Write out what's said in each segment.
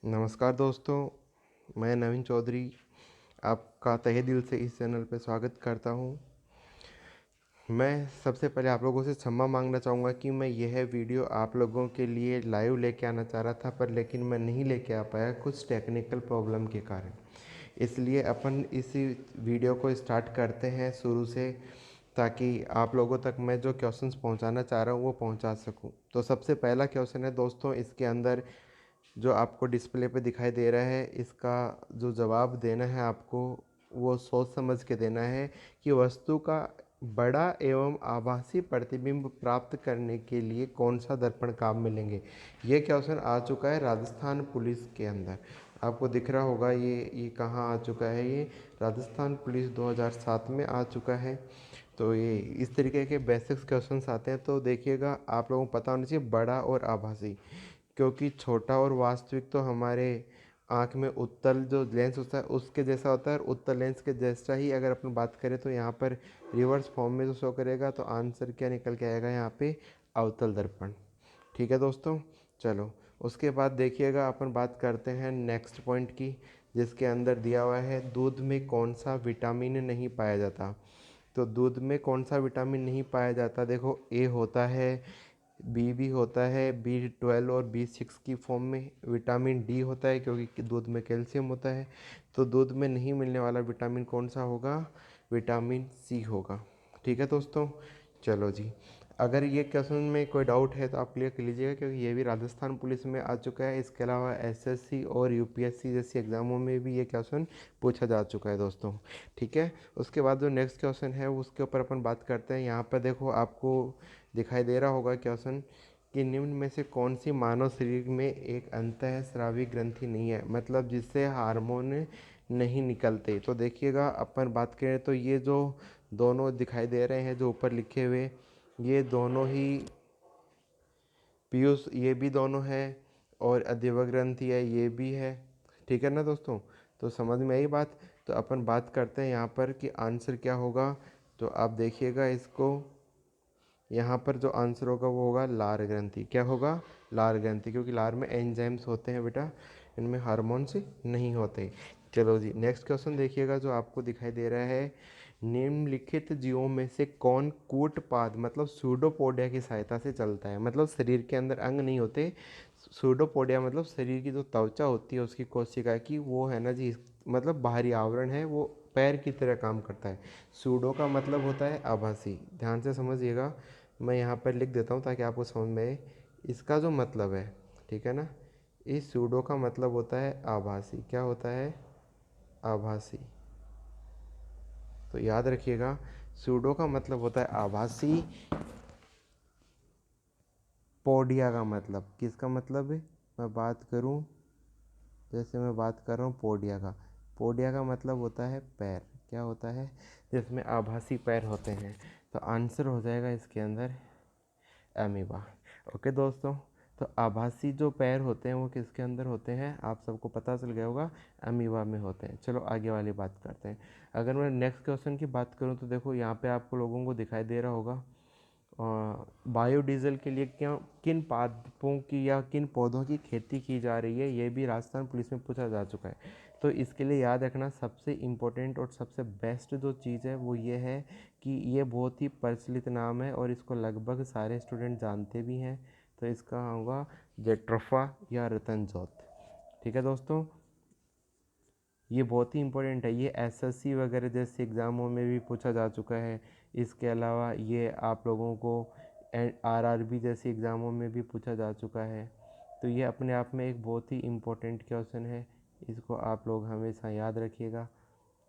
नमस्कार दोस्तों, मैं नवीन चौधरी आपका तहे दिल से इस चैनल पे स्वागत करता हूँ। मैं सबसे पहले आप लोगों से क्षमा मांगना चाहूँगा कि मैं यह वीडियो आप लोगों के लिए लाइव लेके आना चाह रहा था लेकिन मैं नहीं लेके आ पाया कुछ टेक्निकल प्रॉब्लम के कारण। इसलिए अपन इसी वीडियो को स्टार्ट करते हैं शुरू से, ताकि आप लोगों तक मैं जो क्वेश्चंस पहुंचाना चाह रहा हूं वो पहुंचा सकूं। तो सबसे पहला क्वेश्चन है दोस्तों, इसके अंदर जो आपको डिस्प्ले पे दिखाई दे रहा है, इसका जो जवाब देना है आपको वो सोच समझ के देना है कि वस्तु का बड़ा एवं आभासी प्रतिबिंब प्राप्त करने के लिए कौन सा दर्पण काम में लेंगे। ये क्वेश्चन आ चुका है राजस्थान पुलिस के अंदर। आपको दिख रहा होगा ये कहाँ आ चुका है। ये राजस्थान पुलिस 2007 में आ चुका है। तो ये इस तरीके के बेसिक्स क्वेश्चंस आते हैं। तो देखिएगा, आप लोगों को पता होना चाहिए बड़ा और आभासी, क्योंकि छोटा और वास्तविक तो हमारे आँख में उत्तल जो लेंस होता है उसके जैसा होता है, और उत्तल लेंस के जैसा ही अगर अपन बात करें तो यहाँ पर रिवर्स फॉर्म में जो शो करेगा, तो आंसर क्या निकल के आएगा यहाँ पे, अवतल दर्पण। ठीक है दोस्तों, चलो उसके बाद देखिएगा अपन बात करते हैं नेक्स्ट पॉइंट की, जिसके अंदर दिया हुआ है दूध में कौन सा विटामिन नहीं पाया जाता। तो दूध में कौन सा विटामिन नहीं पाया जाता, देखो ए होता है, बी भी होता है, B12 और B6 की फॉर्म में, विटामिन डी होता है क्योंकि दूध में कैल्शियम होता है। तो दूध में नहीं मिलने वाला विटामिन कौन सा होगा, विटामिन सी होगा। ठीक है दोस्तों, चलो जी, अगर ये क्वेश्चन में कोई डाउट है तो आप क्लियर कर लीजिएगा, क्योंकि ये भी राजस्थान पुलिस में आ चुका है। इसके अलावा एसएससी और यूपीएससी जैसी एग्ज़ामों में भी ये क्वेश्चन पूछा जा चुका है दोस्तों। ठीक है, उसके बाद जो नेक्स्ट क्वेश्चन है उसके ऊपर अपन बात करते हैं। यहाँ पर देखो आपको दिखाई दे रहा होगा क्वेश्चन कि निम्न में से कौन सी मानव शरीर में एक अंतःस्रावी ग्रंथि नहीं है, मतलब जिससे हार्मोन नहीं निकलते। तो देखिएगा, अपन बात करें तो ये जो दोनों दिखाई दे रहे हैं जो ऊपर लिखे हुए, ये दोनों ही पीयूष, ये भी दोनों है, और अदिवा ग्रंथि है, ये भी है। ठीक है ना दोस्तों, तो समझ में आई बात। तो अपन बात करते हैं यहाँ पर कि आंसर क्या होगा। तो आप देखिएगा इसको, यहाँ पर जो आंसर होगा वो होगा लार ग्रंथि। क्या होगा, लार ग्रंथि, क्योंकि लार में एंजाइम्स होते हैं बेटा, इनमें हार्मोन्स नहीं होते। चलो जी, नेक्स्ट क्वेश्चन देखिएगा जो आपको दिखाई दे रहा है, निम्नलिखित जीवों में से कौन कूटपाद मतलब सूडोपोडिया की सहायता से चलता है। मतलब शरीर के अंदर अंग नहीं होते, सूडोपोडिया मतलब शरीर की जो त्वचा होती है उसकी कोशिका की, वो है ना जी, मतलब बाहरी आवरण है, वो पैर की तरह काम करता है। सूडो का मतलब होता है आभासी, ध्यान से समझिएगा, मैं यहाँ पर लिख देता हूँ ताकि आपको समझ में आए इसका जो मतलब है। ठीक है ना, इस सूडो का मतलब होता है आभासी। क्या होता है, आभासी। तो याद रखिएगा, सूडो का मतलब होता है आभासी, पोडिया का मतलब, किसका मतलब है, मैं बात करूं, जैसे मैं बात कर रहा हूँ पोडिया का, पोडिया का मतलब होता है पैर। क्या होता है, जिसमें आभासी पैर होते हैं। तो आंसर हो जाएगा इसके अंदर अमीबा। ओके दोस्तों, तो आभासी जो पैर होते हैं वो किसके अंदर होते हैं, आप सबको पता चल गया होगा, अमीबा में होते हैं। चलो आगे वाली बात करते हैं। अगर मैं नेक्स्ट क्वेश्चन की बात करूं तो देखो यहाँ पे आपको लोगों को दिखाई दे रहा होगा, बायोडीजल के लिए क्या किन पादपों की या किन पौधों की खेती की जा रही है, ये भी राजस्थान पुलिस में पूछा जा चुका है। तो इसके लिए याद रखना, सबसे इम्पोर्टेंट और सबसे बेस्ट जो चीज़ है वो ये है कि ये बहुत ही प्रचलित नाम है और इसको लगभग सारे स्टूडेंट जानते भी हैं। तो इसका होगा जेट्रोफा या रतन जोत। ठीक है दोस्तों, ये बहुत ही इम्पोर्टेंट है, ये एसएससी वगैरह जैसे एग्ज़ामों में भी पूछा जा चुका है। इसके अलावा ये आप लोगों को आरआरबी जैसी एग्ज़ामों में भी पूछा जा चुका है। तो ये अपने आप में एक बहुत ही इम्पोर्टेंट क्वेश्चन है, इसको आप लोग हमेशा याद रखिएगा।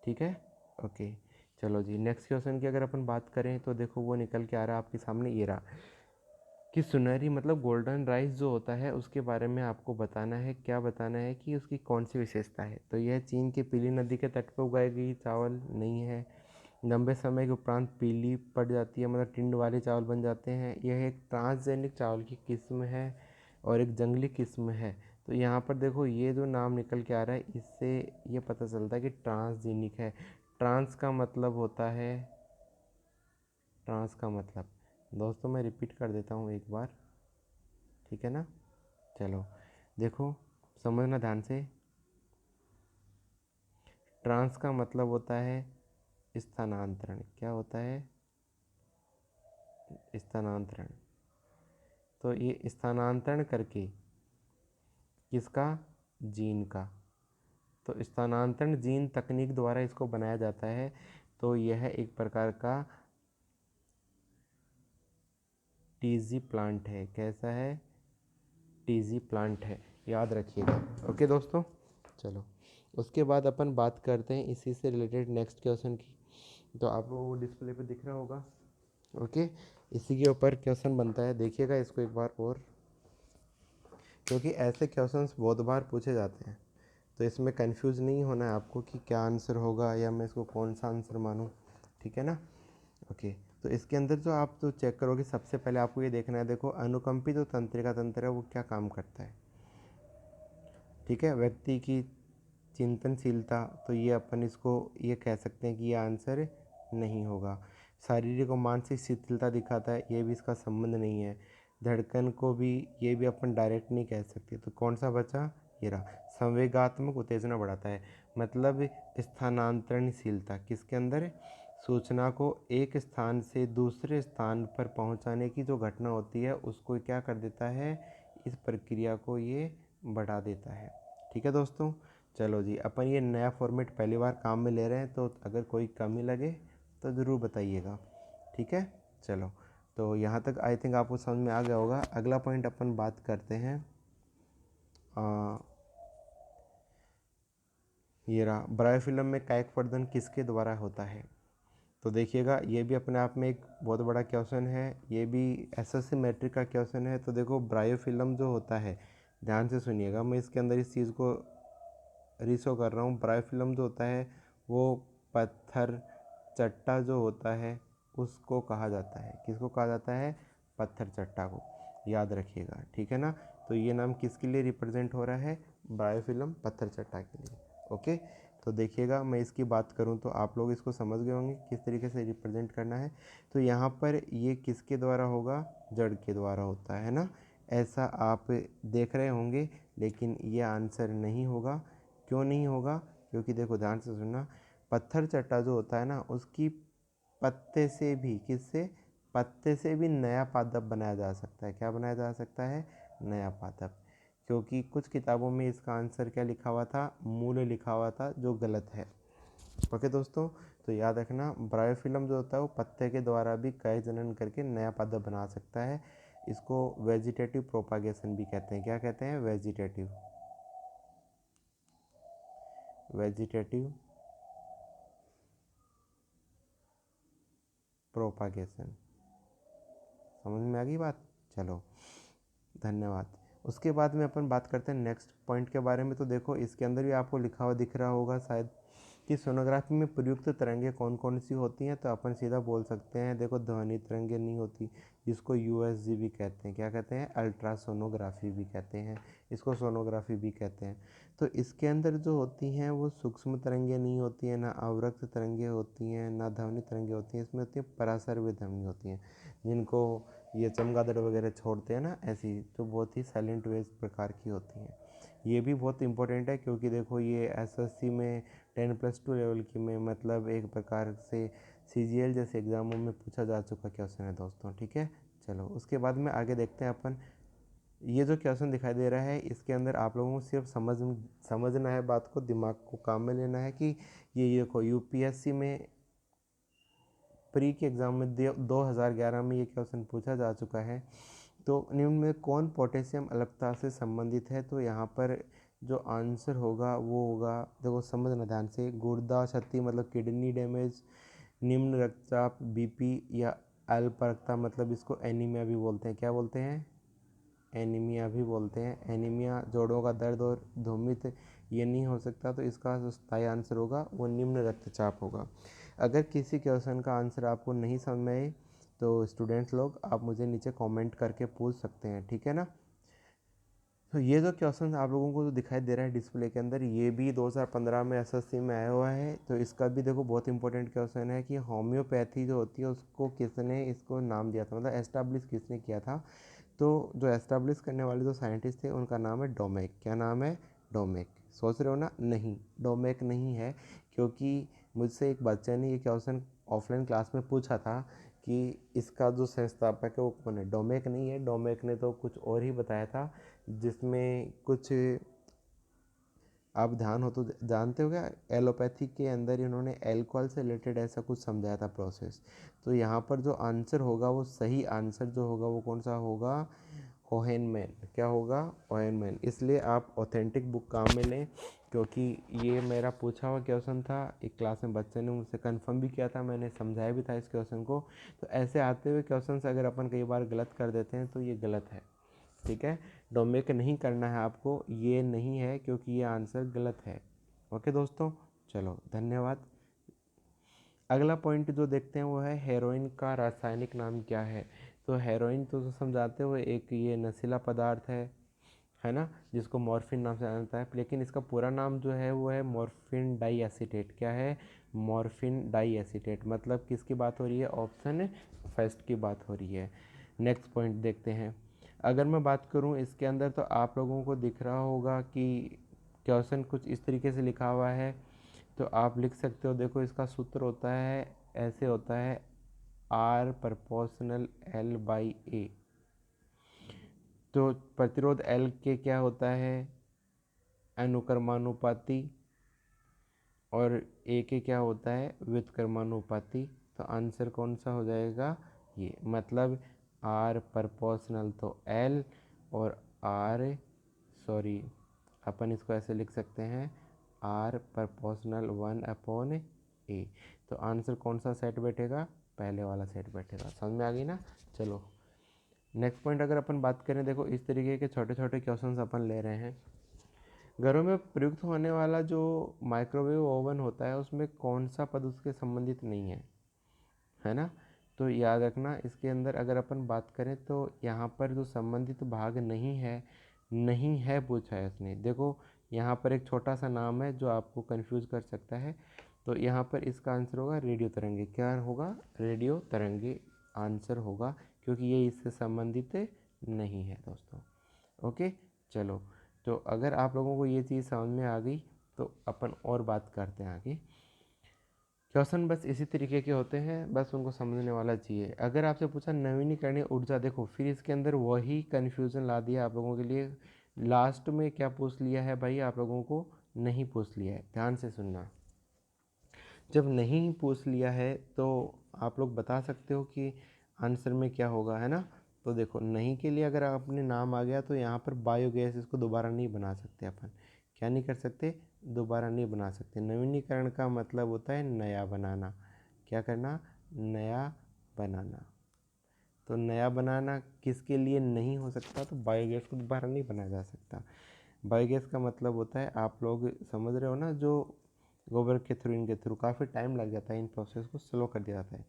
ठीक है, ओके, चलो जी, नेक्स्ट क्वेश्चन की अगर अपन बात करें तो देखो वो निकल के आ रहा है आपके सामने, ये रहा कि सुनहरी मतलब गोल्डन राइस जो होता है उसके बारे में आपको बताना है। क्या बताना है कि उसकी कौन सी विशेषता है। तो यह चीन की पीली नदी के तट पर उगाई गई चावल नहीं है, लंबे समय के उपरांत पीली पड़ जाती है, मतलब टिंड वाले चावल बन जाते हैं। यह एक ट्रांसजेनिक चावल की किस्म है और एक जंगली किस्म है। तो यहाँ पर देखो ये जो नाम निकल के आ रहा है, इससे ये पता चलता है कि ट्रांसजेनिक है। ट्रांस का मतलब होता है, ट्रांस का मतलब, दोस्तों मैं रिपीट कर देता हूँ एक बार, ठीक है ना। चलो देखो, समझना ध्यान से। ट्रांस का मतलब होता है स्थानांतरण। क्या होता है? स्थानांतरण। तो ये स्थानांतरण करके किसका? जीन का। तो स्थानांतरण जीन तकनीक द्वारा इसको बनाया जाता है। तो यह एक प्रकार का टीजी प्लांट है। कैसा है? टीजी प्लांट है, याद रखिएगा। ओके दोस्तों, चलो उसके बाद अपन बात करते हैं इसी से रिलेटेड नेक्स्ट क्वेश्चन की। तो आप लोगों को डिस्प्ले पे दिख रहा होगा। ओके, इसी के ऊपर क्वेश्चन बनता है, देखिएगा इसको एक बार और, क्योंकि ऐसे क्वेश्चंस बहुत बार पूछे जाते हैं। तो इसमें कंफ्यूज नहीं होना है आपको कि क्या आंसर होगा या मैं इसको कौन सा आंसर मानूं, ठीक है ना। ओके, तो इसके अंदर जो आप तो चेक करोगे, सबसे पहले आपको ये देखना है, देखो अनुकंपी जो तंत्रिका तंत्र है वो क्या काम करता है, ठीक है। व्यक्ति की चिंतनशीलता, तो ये अपन इसको ये कह सकते हैं कि ये आंसर नहीं होगा। शारीरिक और मानसिक शिथिलता दिखाता है, ये भी इसका संबंध नहीं है। धड़कन को भी, ये भी अपन डायरेक्ट नहीं कह सकते। तो कौन सा बचा? ये रहा। संवेगात्मक उत्तेजना बढ़ाता है, मतलब स्थानांतरणशीलता किसके अंदर है? सूचना को एक स्थान से दूसरे स्थान पर पहुंचाने की जो घटना होती है उसको क्या कर देता है? इस प्रक्रिया को ये बढ़ा देता है, ठीक है दोस्तों। चलो जी, अपन ये नया फॉर्मेट पहली बार काम में ले रहे हैं, तो अगर कोई कमी लगे तो ज़रूर बताइएगा, ठीक है। चलो, तो यहाँ तक आई थिंक आपको समझ में आ गया होगा। अगला पॉइंट अपन बात करते हैं, ये रहा, ब्रायोफिल्म में कायकवर्धन किसके द्वारा होता है? तो देखिएगा, ये भी अपने आप में एक बहुत बड़ा क्वेश्चन है, ये भी एसएससी मैट्रिक का क्वेश्चन है। तो देखो, ब्रायोफिल्म जो होता है, ध्यान से सुनिएगा, मैं इसके अंदर इस चीज़ को रिशो कर रहा हूँ। ब्रायोफिल्म जो होता है वो पत्थर चट्टा जो होता है उसको कहा जाता है। किसको कहा जाता है? पत्थर चट्टा को, याद रखिएगा, ठीक है ना। तो ये नाम किसके लिए रिप्रेजेंट हो रहा है? ब्रायोफिल्म पत्थर चट्टा के लिए। ओके, तो देखिएगा, मैं इसकी बात करूं तो आप लोग इसको समझ गए होंगे किस तरीके से रिप्रेजेंट करना है। तो यहाँ पर ये किसके द्वारा होगा? जड़ के द्वारा होता है ना, ऐसा आप देख रहे होंगे। लेकिन ये आंसर नहीं होगा। क्यों नहीं होगा? क्योंकि देखो ध्यान से सुनना, पत्थर चट्टा जो होता है ना, उसकी पत्ते से भी, किससे? पत्ते से भी नया पादप बनाया जा सकता है। क्या बनाया जा सकता है? नया पादप। क्योंकि कुछ किताबों में इसका आंसर क्या लिखा हुआ था? मूल लिखा हुआ था, जो गलत है। ओके दोस्तों, तो याद रखना, ब्रायोफिल्म जो होता है वो पत्ते के द्वारा भी कई जनन करके नया पादप बना सकता है। इसको वेजिटेटिव प्रोपागेशन भी कहते हैं। क्या कहते हैं? Vegetative propagation. समझ में आ गई बात? चलो, धन्यवाद। उसके बाद में अपन बात करते हैं नेक्स्ट पॉइंट के बारे में। तो देखो, इसके अंदर भी आपको लिखा हुआ दिख रहा होगा शायद कि सोनोग्राफी में प्रयुक्त तरंगें कौन कौन सी होती हैं। तो अपन सीधा बोल सकते हैं, देखो, ध्वनि तरंगें नहीं होती, जिसको यूएसजी भी कहते हैं। क्या कहते हैं? अल्ट्रासोनोग्राफी भी कहते हैं, इसको सोनोग्राफी भी कहते हैं। तो इसके अंदर जो होती हैं वो सूक्ष्म तरंगें नहीं होती हैं, ना अवरक्त तरंगें होती हैं, ना ध्वनि तरंगें होती हैं। इसमें होती है परासर्वी ध्वनि होती हैं, जिनको ये चमगादड़ वगैरह छोड़ते हैं ना, ऐसी तो बहुत ही साइलेंट वेव प्रकार की होती हैं। ये भी बहुत इंपॉर्टेंट है, क्योंकि देखो ये एसएससी में 10+2 लेवल की में, मतलब एक प्रकार से सीजीएल जैसे एग्जामों में पूछा जा चुका क्वेश्चन है दोस्तों, ठीक है। चलो, उसके बाद में आगे देखते हैं अपन। ये जो क्वेश्चन दिखाई दे रहा है, इसके अंदर आप लोगों को सिर्फ समझना है, बात को, दिमाग को काम में लेना है कि ये देखो, यूपीएससी में प्री के एग्ज़ाम में 2011 में ये क्वेश्चन पूछा जा चुका है। तो निम्न में कौन पोटेशियम अलपता से संबंधित है? तो यहाँ पर जो आंसर होगा वो होगा, देखो समझना ध्यान से, गुर्दा क्षति मतलब किडनी डैमेज, निम्न रक्तचाप बीपी, या अल्परक्तता मतलब इसको एनीमिया भी बोलते हैं। क्या बोलते हैं? एनीमिया भी बोलते हैं। एनीमिया, जोड़ों का दर्द और धूमित, ये नहीं हो सकता। तो इसका जो स्थायी आंसर होगा वो निम्न रक्तचाप होगा। अगर किसी क्वेश्चन का आंसर आपको नहीं समझ में आए तो स्टूडेंट्स लोग आप मुझे नीचे कमेंट करके पूछ सकते हैं, ठीक है ना। तो ये जो क्वेश्चन आप लोगों को जो दिखाई दे रहा है डिस्प्ले के अंदर, ये भी 2015 में एसएससी में आया हुआ है। तो इसका भी देखो बहुत इंपॉर्टेंट क्वेश्चन है कि होम्योपैथी जो होती है उसको किसने इसको नाम दिया था, मतलब एस्टैब्लिश किसने किया था? तो जो एस्टैब्लिश करने वाले जो साइंटिस्ट थे उनका नाम है डोमेक। क्या नाम है? डोमेक। सोच रहे हो ना? नहीं, डोमेक नहीं है, क्योंकि मुझसे एक बच्चे ने ये क्वेश्चन ऑफलाइन क्लास में पूछा था कि इसका जो संस्थापक है वो कौन है। डोमेक नहीं है, डोमेक ने तो कुछ और ही बताया था, जिसमें कुछ आप ध्यान हो तो जानते हो क्या, एलोपैथी के अंदर इन्होंने एल्कोहल से रिलेटेड ऐसा कुछ समझाया था प्रोसेस। तो यहाँ पर जो आंसर होगा, वो सही आंसर जो होगा वो कौन सा होगा? होहेनमैन। क्या होगा? होहेनमैन। इसलिए आप ऑथेंटिक बुक काम में लें, क्योंकि ये मेरा पूछा हुआ क्वेश्चन था। एक क्लास में बच्चे ने मुझसे कंफर्म भी किया था, मैंने समझाया भी था इस क्वेश्चन को। तो ऐसे आते हुए क्वेश्चन अगर अपन कई बार गलत कर देते हैं तो ये गलत है, ठीक है। डोमेक नहीं करना है आपको, ये नहीं है, क्योंकि ये आंसर गलत है। ओके दोस्तों, चलो धन्यवाद। अगला पॉइंट जो देखते हैं वो है हेरोइन का रासायनिक नाम क्या है। तो हेरोइन तो समझाते हो, एक ये नशीला पदार्थ है ना, जिसको मॉर्फिन नाम से जाना जाता है, लेकिन इसका पूरा नाम जो है वो है मॉर्फिन डाई एसीटेट। क्या है? Morphine di acetate. मतलब किसकी बात हो रही है? ऑप्शन फर्स्ट की बात हो रही है। नेक्स्ट पॉइंट देखते हैं। अगर मैं बात करूं इसके अंदर, तो आप लोगों को दिख रहा होगा कि क्वेश्चन कुछ इस तरीके से लिखा हुआ है, तो आप लिख सकते हो। देखो, इसका सूत्र होता है, ऐसे होता है, आर प्रोपोर्शनल एल बाई ए। तो प्रतिरोध एल के क्या होता है? अनुक्रमानुपाती, और ए के क्या होता है? व्युत्क्रमानुपाती। तो आंसर कौन सा हो जाएगा? ये। मतलब आर प्रोपोर्शनल तो एल, और आर, सॉरी, अपन इसको ऐसे लिख सकते हैं, आर प्रोपोर्शनल 1 अपॉन ए। तो आंसर कौन सा सेट बैठेगा? पहले वाला सेट बैठेगा। समझ में आ गई ना? चलो नेक्स्ट पॉइंट अगर अपन बात करें, देखो इस तरीके के छोटे छोटे क्वेश्चंस अपन ले रहे हैं। घरों में प्रयुक्त होने वाला जो माइक्रोवेव ओवन होता है, उसमें कौन सा पद उसके संबंधित नहीं है ना? तो याद रखना, इसके अंदर अगर अपन बात करें तो यहाँ पर जो संबंधित भाग नहीं है पूछा है उसने। देखो यहाँ पर एक छोटा सा नाम है जो आपको कंफ्यूज कर सकता है। तो यहाँ पर इसका आंसर होगा रेडियो तरंगे। क्या होगा? रेडियो तरंगे आंसर होगा, क्योंकि ये इससे संबंधित नहीं है दोस्तों। ओके, चलो। तो अगर आप लोगों को ये चीज़ समझ में आ गई तो अपन और बात करते हैं आगे। क्वेश्चन बस इसी तरीके के होते हैं, बस उनको समझने वाला चाहिए। अगर आपसे पूछा नवीनीकरणीय ऊर्जा, देखो फिर इसके अंदर वही कन्फ्यूज़न ला दिया आप लोगों के लिए। लास्ट में क्या पूछ लिया है भाई? आप लोगों को नहीं पूछ लिया है, ध्यान से सुनना। जब नहीं पूछ लिया है तो आप लोग बता सकते हो कि आंसर में क्या होगा, है ना? तो देखो, नहीं के लिए अगर अपने नाम आ गया तो यहाँ पर बायोगैस, इसको दोबारा नहीं बना सकते अपन। क्या नहीं कर सकते? दोबारा नहीं बना सकते। नवीनीकरण का मतलब होता है नया बनाना। क्या करना? नया बनाना। तो नया बनाना किसके लिए नहीं हो सकता? तो बायोगैस को दोबारा नहीं बनाया जा सकता। बायोगैस का मतलब होता है, आप लोग समझ रहे हो ना, जो गोबर के थ्रू, इनके थ्रू काफ़ी टाइम लग जाता है, इन प्रोसेस को स्लो कर दिया जाता है।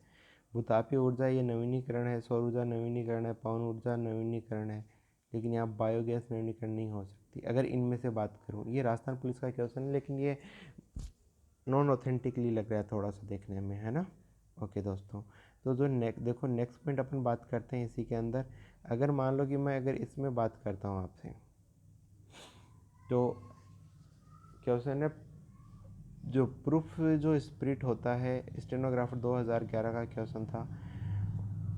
भूतापीय ऊर्जा ये नवीनीकरण है, सौर ऊर्जा नवीनीकरण है, पवन ऊर्जा नवीनीकरण है, लेकिन यहाँ बायोगैस नवीनीकरण नहीं हो सकती। अगर इनमें से बात करूँ, ये राजस्थान पुलिस का क्वेश्चन है, लेकिन ये नॉन ऑथेंटिकली लग रहा है थोड़ा सा देखने में, है ना? ओके दोस्तों, तो जो देखो नेक्स्ट पॉइंट अपन बात करते हैं इसी के अंदर। अगर मान लो कि मैं अगर इसमें बात करता हूँ आपसे, तो क्वेश्चन है, जो प्रूफ जो स्प्रिट होता है, स्टेनोग्राफर 2011 का क्वेश्चन था,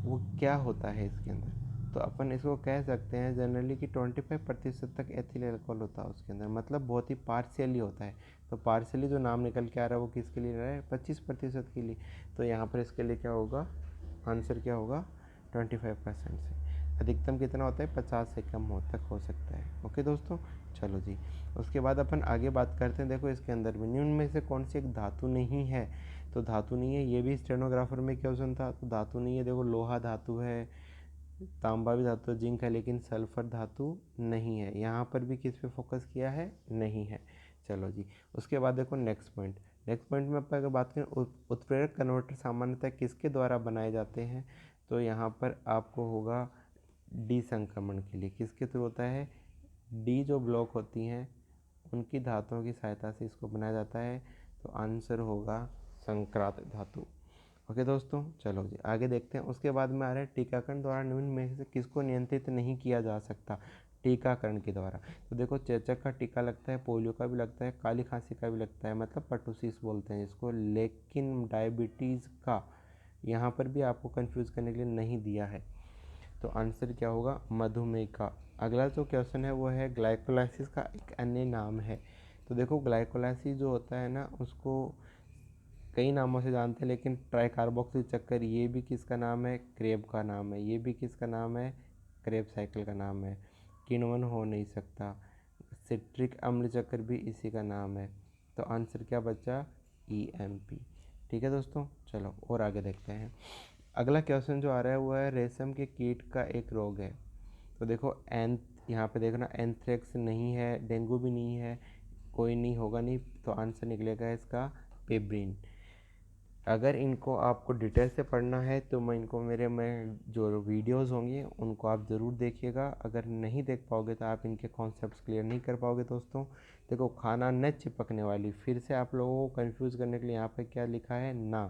वो क्या होता है इसके अंदर? तो अपन इसको कह सकते हैं जनरली कि 25% तक एथिल अल्कोहल होता है उसके अंदर, मतलब बहुत ही पार्शियली होता है। तो पार्शियली जो नाम निकल के आ रहा है वो किसके लिए रहा है? 25% के लिए। तो यहाँ पर इसके लिए क्या होगा? आंसर क्या होगा? 25% से। अधिकतम कितना होता है? 50 से कम तक हो सकता है। ओके दोस्तों, चलो जी। उसके बाद अपन आगे बात करते हैं। देखो इसके अंदर में निम्न में से कौन सी एक धातु नहीं है? तो धातु नहीं है, ये भी स्टेनोग्राफर में क्वेश्चन था। तो धातु नहीं है, देखो लोहा धातु है, तांबा भी धातु, जिंक है, लेकिन सल्फर धातु नहीं है। यहाँ पर भी किस पे फोकस किया है? नहीं है। चलो जी, उसके बाद देखो नेक्स्ट पॉइंट। नेक्स्ट पॉइंट में अपन अगर बात करें, उत्प्रेरक कन्वर्टर सामान्यतः किसके द्वारा बनाए जाते हैं? तो यहाँ पर आपको होगा डी संक्रमण के लिए। किसके थ्रू होता है? डी जो ब्लॉक होती हैं उनकी धातुओं की सहायता से इसको बनाया जाता है। तो आंसर होगा संक्रांत धातु। ओके दोस्तों, चलो जी आगे देखते हैं। उसके बाद में आ रहा है टीकाकरण द्वारा निम्न में से किसको नियंत्रित नहीं किया जा सकता। टीकाकरण के द्वारा तो देखो, चेचक का टीका लगता है, पोलियो का भी लगता है, काली खांसी का भी लगता है, मतलब पर्टुसिस बोलते हैं जिसको, लेकिन डायबिटीज़ का यहाँ पर भी आपको कंफ्यूज करने के लिए नहीं दिया है। तो आंसर क्या होगा, मधुमेह का। अगला जो क्वेश्चन है वो है ग्लाइकोलाइसिस का एक अन्य नाम है। तो देखो, ग्लाइकोलाइसिस जो होता है ना, उसको कई नामों से जानते हैं, लेकिन ट्राईकार्बोक्सिल चक्कर ये भी किसका नाम है, क्रेब का नाम है। ये भी किसका नाम है, क्रेब साइकिल का नाम है। किण्वन हो नहीं सकता। सिट्रिक अम्ल चक्र भी इसी का नाम है। तो आंसर क्या बचा, EMP। ठीक है दोस्तों, चलो और आगे देखते हैं। अगला क्वेश्चन जो आ रहा है वो है रेशम के कीट का एक रोग है। तो देखो यहाँ पे देखना, एंथ्रेक्स नहीं है, डेंगू भी नहीं है, कोई नहीं होगा नहीं, तो आंसर निकलेगा इसका पेब्रिन। अगर इनको आपको डिटेल से पढ़ना है तो मैं जो वीडियोस होंगे उनको आप ज़रूर देखिएगा। अगर नहीं देख पाओगे तो आप इनके कॉन्सेप्ट्स क्लियर नहीं कर पाओगे दोस्तों। देखो, खाना न चिपकने वाली, फिर से आप लोगों को कंफ्यूज करने के लिए यहाँ पे क्या लिखा है, ना,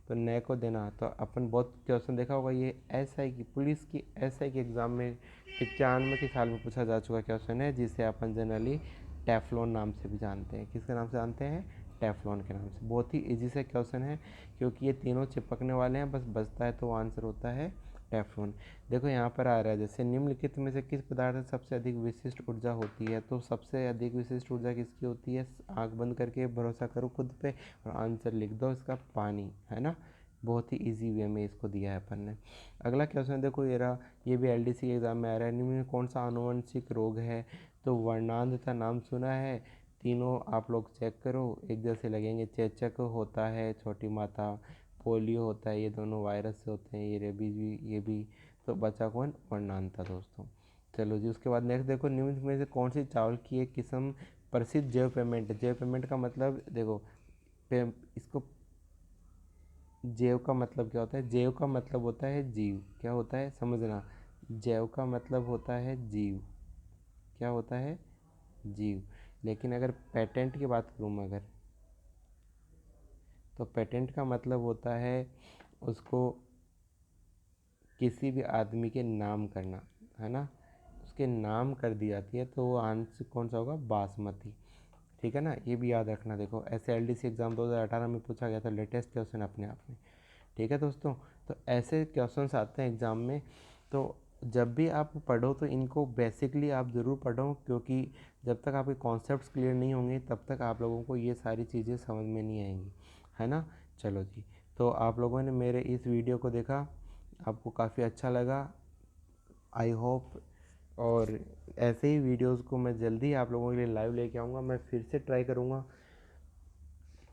तो न को देना। तो अपन बहुत क्वेश्चन देखा होगा, ये SI की, पुलिस की SI के एग्ज़ाम में 95 के साल में पूछा जा चुका क्वेश्चन है, जिसे अपन जनरली टेफ्लॉन नाम से भी जानते हैं। किसके नाम से जानते हैं, टेफ्लॉन के नाम से। बहुत ही इजी से क्वेश्चन है, क्योंकि ये तीनों चिपकने वाले हैं, बस बचता है तो आंसर होता है टेफ्लॉन। देखो यहाँ पर आ रहा है, जैसे निम्नलिखित में से किस पदार्थ में सबसे अधिक विशिष्ट ऊर्जा होती है। तो सबसे अधिक विशिष्ट ऊर्जा किसकी होती है, आंख बंद करके भरोसा करो खुद पे और आंसर लिख दो इसका, पानी, है ना। बहुत ही इजी वे में इसको दिया है अपन ने। अगला क्वेश्चन देखो, ये भी LDC एग्जाम में आ रहा है। निम्न में कौन सा आनुवंशिक रोग है। तो वर्णांधता नाम सुना है, तीनों आप लोग चेक करो, एक जैसे लगेंगे। चेचक होता है, छोटी माता, पोलियो होता है, ये दोनों वायरस से होते हैं, ये रेबीज भी, ये भी। तो बचा कौन, वर्णांधता दोस्तों। चलो जी, उसके बाद नेक्स्ट देखो, निम्न में से कौन सी चावल की एक किस्म प्रसिद्ध जैव पेमेंट। जैव पेमेंट का मतलब देखो, इसको, जैव का मतलब क्या होता है, जैव का मतलब होता है जीव। क्या होता है, समझना, जैव का मतलब होता है जीव। क्या होता है, जीव। लेकिन अगर पेटेंट की बात करूँ मैं, अगर, तो पेटेंट का मतलब होता है उसको किसी भी आदमी के नाम करना, है ना, उसके नाम कर दी जाती है, तो वो आंसर कौन सा होगा, बासमती। ठीक है ना, ये भी याद रखना। देखो, ऐसे LDC एग्ज़ाम 2018 में पूछा गया था, लेटेस्ट क्वेश्चन अपने आप में। ठीक है दोस्तों, तो ऐसे क्वेश्चंस आते हैं एग्ज़ाम में। तो जब भी आप पढ़ो तो इनको बेसिकली आप ज़रूर पढ़ो, क्योंकि जब तक आपके कॉन्सेप्ट्स क्लियर नहीं होंगे तब तक आप लोगों को ये सारी चीज़ें समझ में नहीं आएंगी, है ना। चलो जी, तो आप लोगों ने मेरे इस वीडियो को देखा, आपको काफ़ी अच्छा लगा, आई होप। और ऐसे ही वीडियोस को मैं जल्दी आप लोगों के लिए लाइव लेके आऊँगा। मैं फिर से ट्राई करूँगा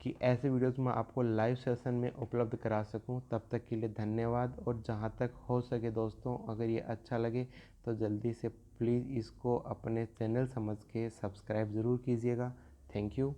कि ऐसे वीडियोस मैं आपको लाइव सेशन में उपलब्ध करा सकूं। तब तक के लिए धन्यवाद। और जहां तक हो सके दोस्तों, अगर ये अच्छा लगे तो जल्दी से प्लीज़ इसको अपने चैनल समझ के सब्सक्राइब ज़रूर कीजिएगा। Thank you.